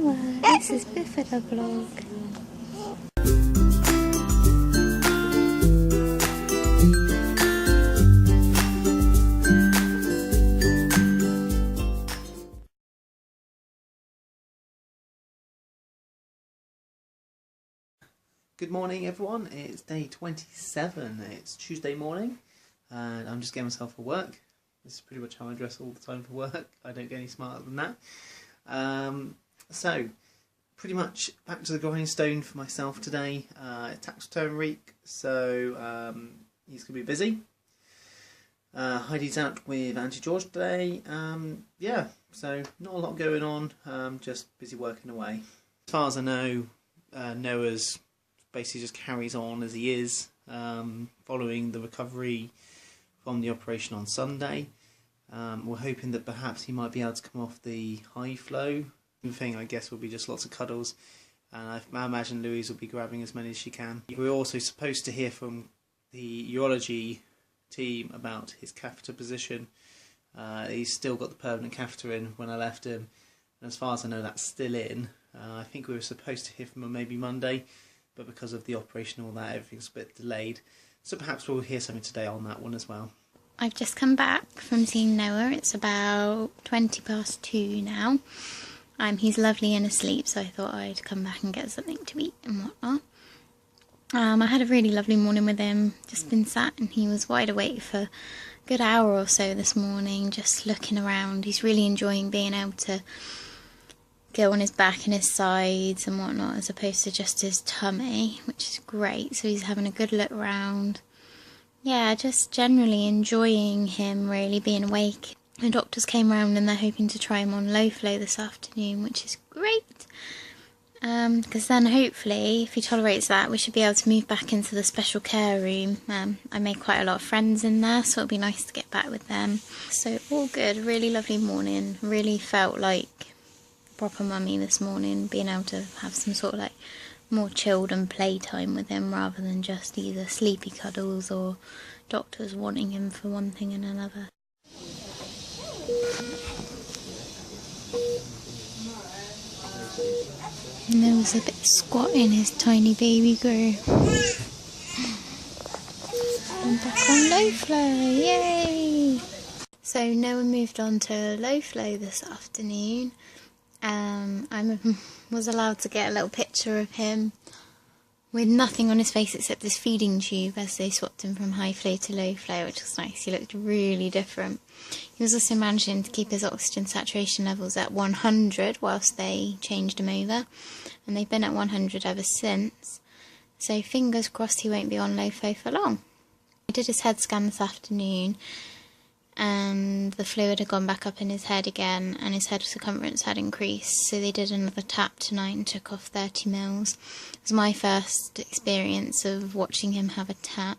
Noah, this is Bifida vlog. Good morning everyone, it's day 27, it's Tuesday morning and I'm just getting myself for work. This is pretty much how I dress all the time for work, I don't get any smarter than that. So, pretty much back to the grindstone for myself today. Tax return week, so he's going to be busy. Heidi's out with Auntie George today. Yeah, so not a lot going on, just busy working away. As far as I know, Noah's basically just carries on as he is, following the recovery from the operation on Sunday. We're hoping that perhaps he might be able to come off the high flow. The thing I guess will be just lots of cuddles, and I imagine Louise will be grabbing as many as she can. We're also supposed to hear from the urology team about his catheter position. He's still got the permanent catheter in when I left him, and as far as I know that's still in. I think we were supposed to hear from him maybe Monday, but because of the operation and all that, everything's a bit delayed. So perhaps we'll hear something today on that one as well. I've just come back from seeing Noah. It's about 20 past 2 now. He's lovely and asleep, so I thought I'd come back and get something to eat and whatnot. I had a really lovely morning with him. Just been sat and he was wide awake for a good hour or so this morning, just looking around. He's really enjoying being able to go on his back and his sides and whatnot, as opposed to just his tummy, which is great. So he's having a good look around. Yeah, just generally enjoying him really being awake. The doctors came round and they're hoping to try him on low flow this afternoon, which is great. Because then hopefully, if he tolerates that, we should be able to move back into the special care room. I made quite a lot of friends in there, so it'll be nice to get back with them. So all good, really lovely morning. Really felt like proper mummy this morning, being able to have some sort of like more chilled and playtime with him rather than just either sleepy cuddles or doctors wanting him for one thing and another. Noah's a bit squat in his tiny baby girl. I'm back on low flow, yay! So Noah moved on to low flow this afternoon. I was allowed to get a little picture of him with nothing on his face except this feeding tube as they swapped him from high flow to low flow, which was nice. He looked really different. He was also managing to keep his oxygen saturation levels at 100 whilst they changed him over, and they've been at 100 ever since, so fingers crossed he won't be on low flow for long. I did his head scan this afternoon, and the fluid had gone back up in his head again, and his head circumference had increased, so they did another tap tonight and took off 30 mils. It was my first experience of watching him have a tap.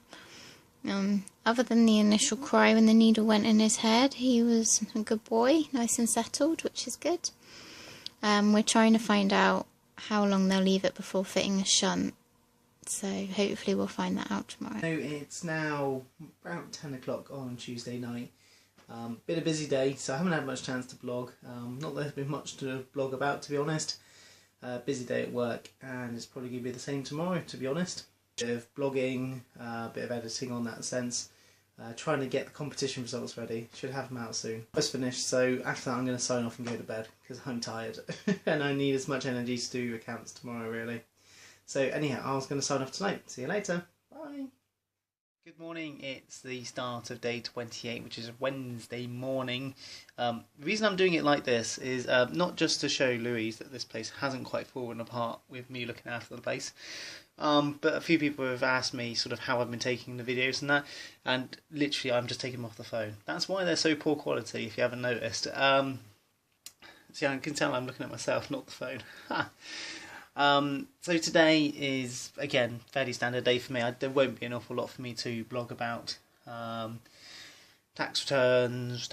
Other than the initial cry when the needle went in his head, he was a good boy, nice and settled, which is good. We're trying to find out how long they'll leave it before fitting a shunt, so hopefully we'll find that out tomorrow. So it's now about 10 o'clock on Tuesday night. Been a busy day, so I haven't had much chance to blog. Not that there's been much to blog about, to be honest. Busy day at work, and it's probably going to be the same tomorrow, to be honest. Bit of blogging, a bit of editing on that sense. Trying to get the competition results ready. Should have them out soon. Just finished, so after that I'm going to sign off and go to bed, because I'm tired. and I need as much energy to do accounts tomorrow, really. So anyhow, I was going to sign off tonight. See you later. Bye. Good morning, it's the start of day 28, which is Wednesday morning. The reason I'm doing it like this is not just to show Louise that this place hasn't quite fallen apart with me looking after the place, but a few people have asked me sort of how I've been taking the videos and that, and literally I'm just taking them off the phone. That's why they're so poor quality, if you haven't noticed. See, I can tell I'm looking at myself, not the phone. So today is, again, fairly standard day for me. There won't be an awful lot for me to blog about. Tax returns,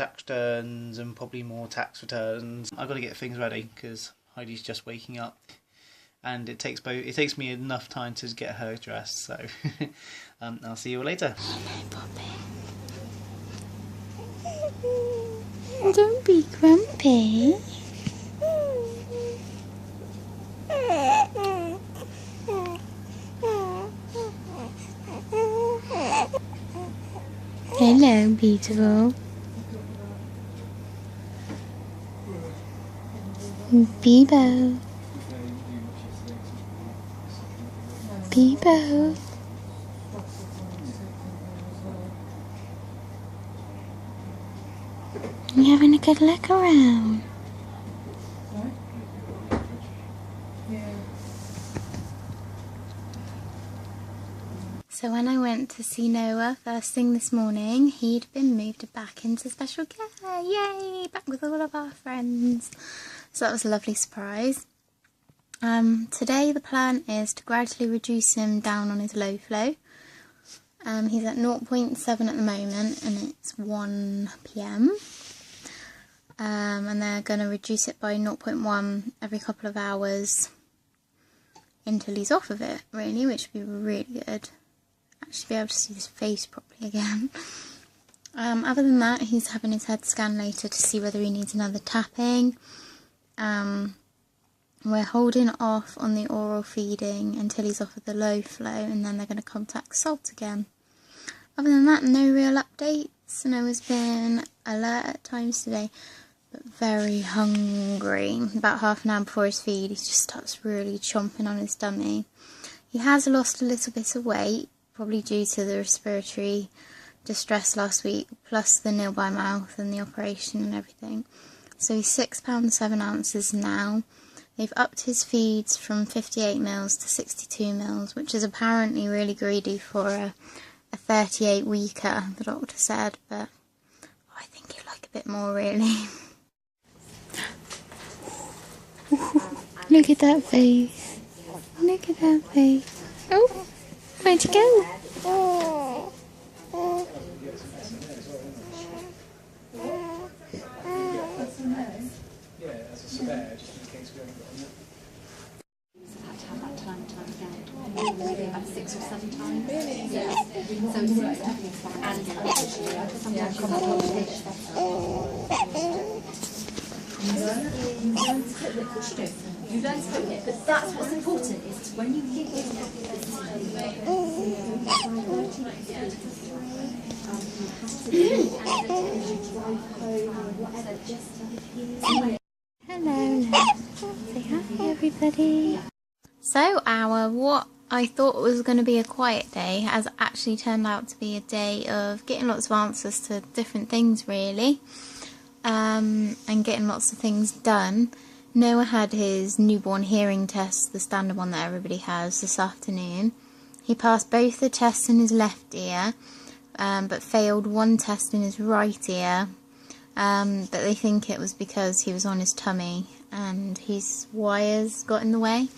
and probably more tax returns. I've got to get things ready because Heidi's just waking up, and it takes me enough time to get her dressed. So I'll see you all later. Don't be grumpy. Hello, beautiful. Bebo. Bebo. You having a good look around? So when I went to see Noah first thing this morning, he'd been moved back into special care. Yay! Back with all of our friends. So that was a lovely surprise. Today the plan is to gradually reduce him down on his low flow. He's at 0.7 at the moment and it's 1 PM. And they're going to reduce it by 0.1 every couple of hours until he's off of it, really, which would be really good. Actually be able to see his face properly again. Other than that, he's having his head scanned later to see whether he needs another tapping. We're holding off on the oral feeding until he's off of the low flow, and then they're going to contact salt again. Other than that, no real updates. Noah's been alert at times today, but very hungry. About half an hour before his feed, he just starts really chomping on his tummy. He has lost a little bit of weight, probably due to the respiratory distress last week, plus the nil by mouth and the operation and everything. So he's £6.7 now. They've upped his feeds from 58 mils to 62 mils, which is apparently really greedy for a 38 weeker, the doctor said, but I think he'd like a bit more, really. Look at that face. Look at that face. Oh, where'd you go? About 6 or 7 times. Yeah. So 6 and sometimes you learn to cook it, but that's what's important, is when you think Hello, say hi everybody. So what I thought was going to be a quiet day has actually turned out to be a day of getting lots of answers to different things, really, and getting lots of things done. Noah had his newborn hearing test, the standard one that everybody has, this afternoon. He passed both the tests in his left ear, but failed one test in his right ear, but they think it was because he was on his tummy and his wires got in the way.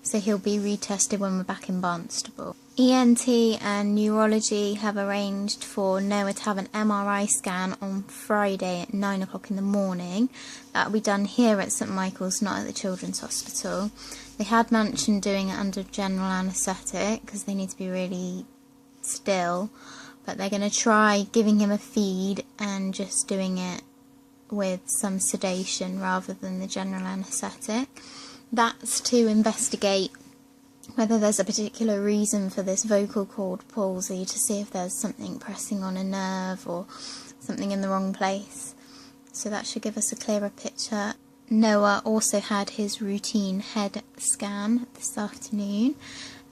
So he'll be retested when we're back in Barnstable. ENT and neurology have arranged for Noah to have an MRI scan on Friday at 9 o'clock in the morning. That'll be done here at St Michael's, not at the Children's Hospital. They had mentioned doing it under general anaesthetic because they need to be really still, but they're going to try giving him a feed and just doing it with some sedation rather than the general anaesthetic. That's to investigate whether there's a particular reason for this vocal cord palsy, to see if there's something pressing on a nerve or something in the wrong place. So that should give us a clearer picture. Noah also had his routine head scan this afternoon,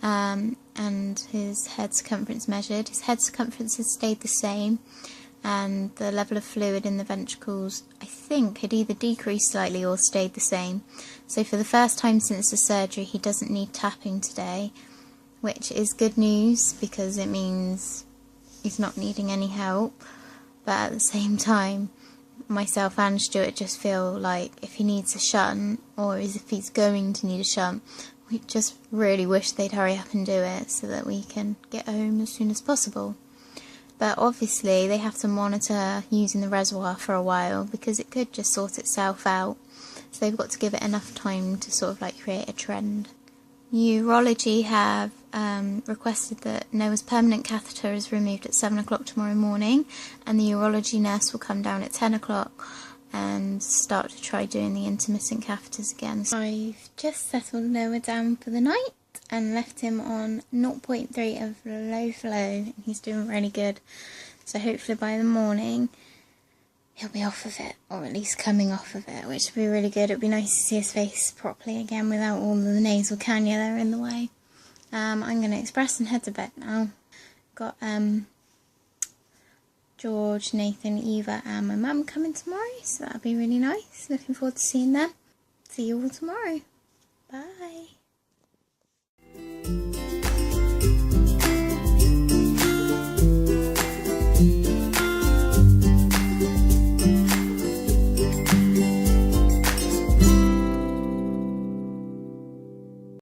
and his head circumference measured. His head circumference has stayed the same, and the level of fluid in the ventricles, I think, had either decreased slightly or stayed the same. So for the first time since the surgery, he doesn't need tapping today, which is good news because it means he's not needing any help. But at the same time, myself and Stuart just feel like if he needs a shunt, or if he's going to need a shunt, we just really wish they'd hurry up and do it so that we can get home as soon as possible. But obviously they have to monitor using the reservoir for a while because it could just sort itself out. So they've got to give it enough time to sort of like create a trend. Urology have requested that Noah's permanent catheter is removed at 7 o'clock tomorrow morning, and the urology nurse will come down at 10 o'clock and start to try doing the intermittent catheters again. I've just settled Noah down for the night and left him on 0.3 of low flow, and he's doing really good. So hopefully by the morning he'll be off of it, or at least coming off of it, which would be really good. It would be nice to see his face properly again without all the nasal cannula in the way. I'm going to express and head to bed now. Got George, Nathan, Eva and my mum coming tomorrow, so that'll be really nice. Looking forward to seeing them. See you all tomorrow. Bye.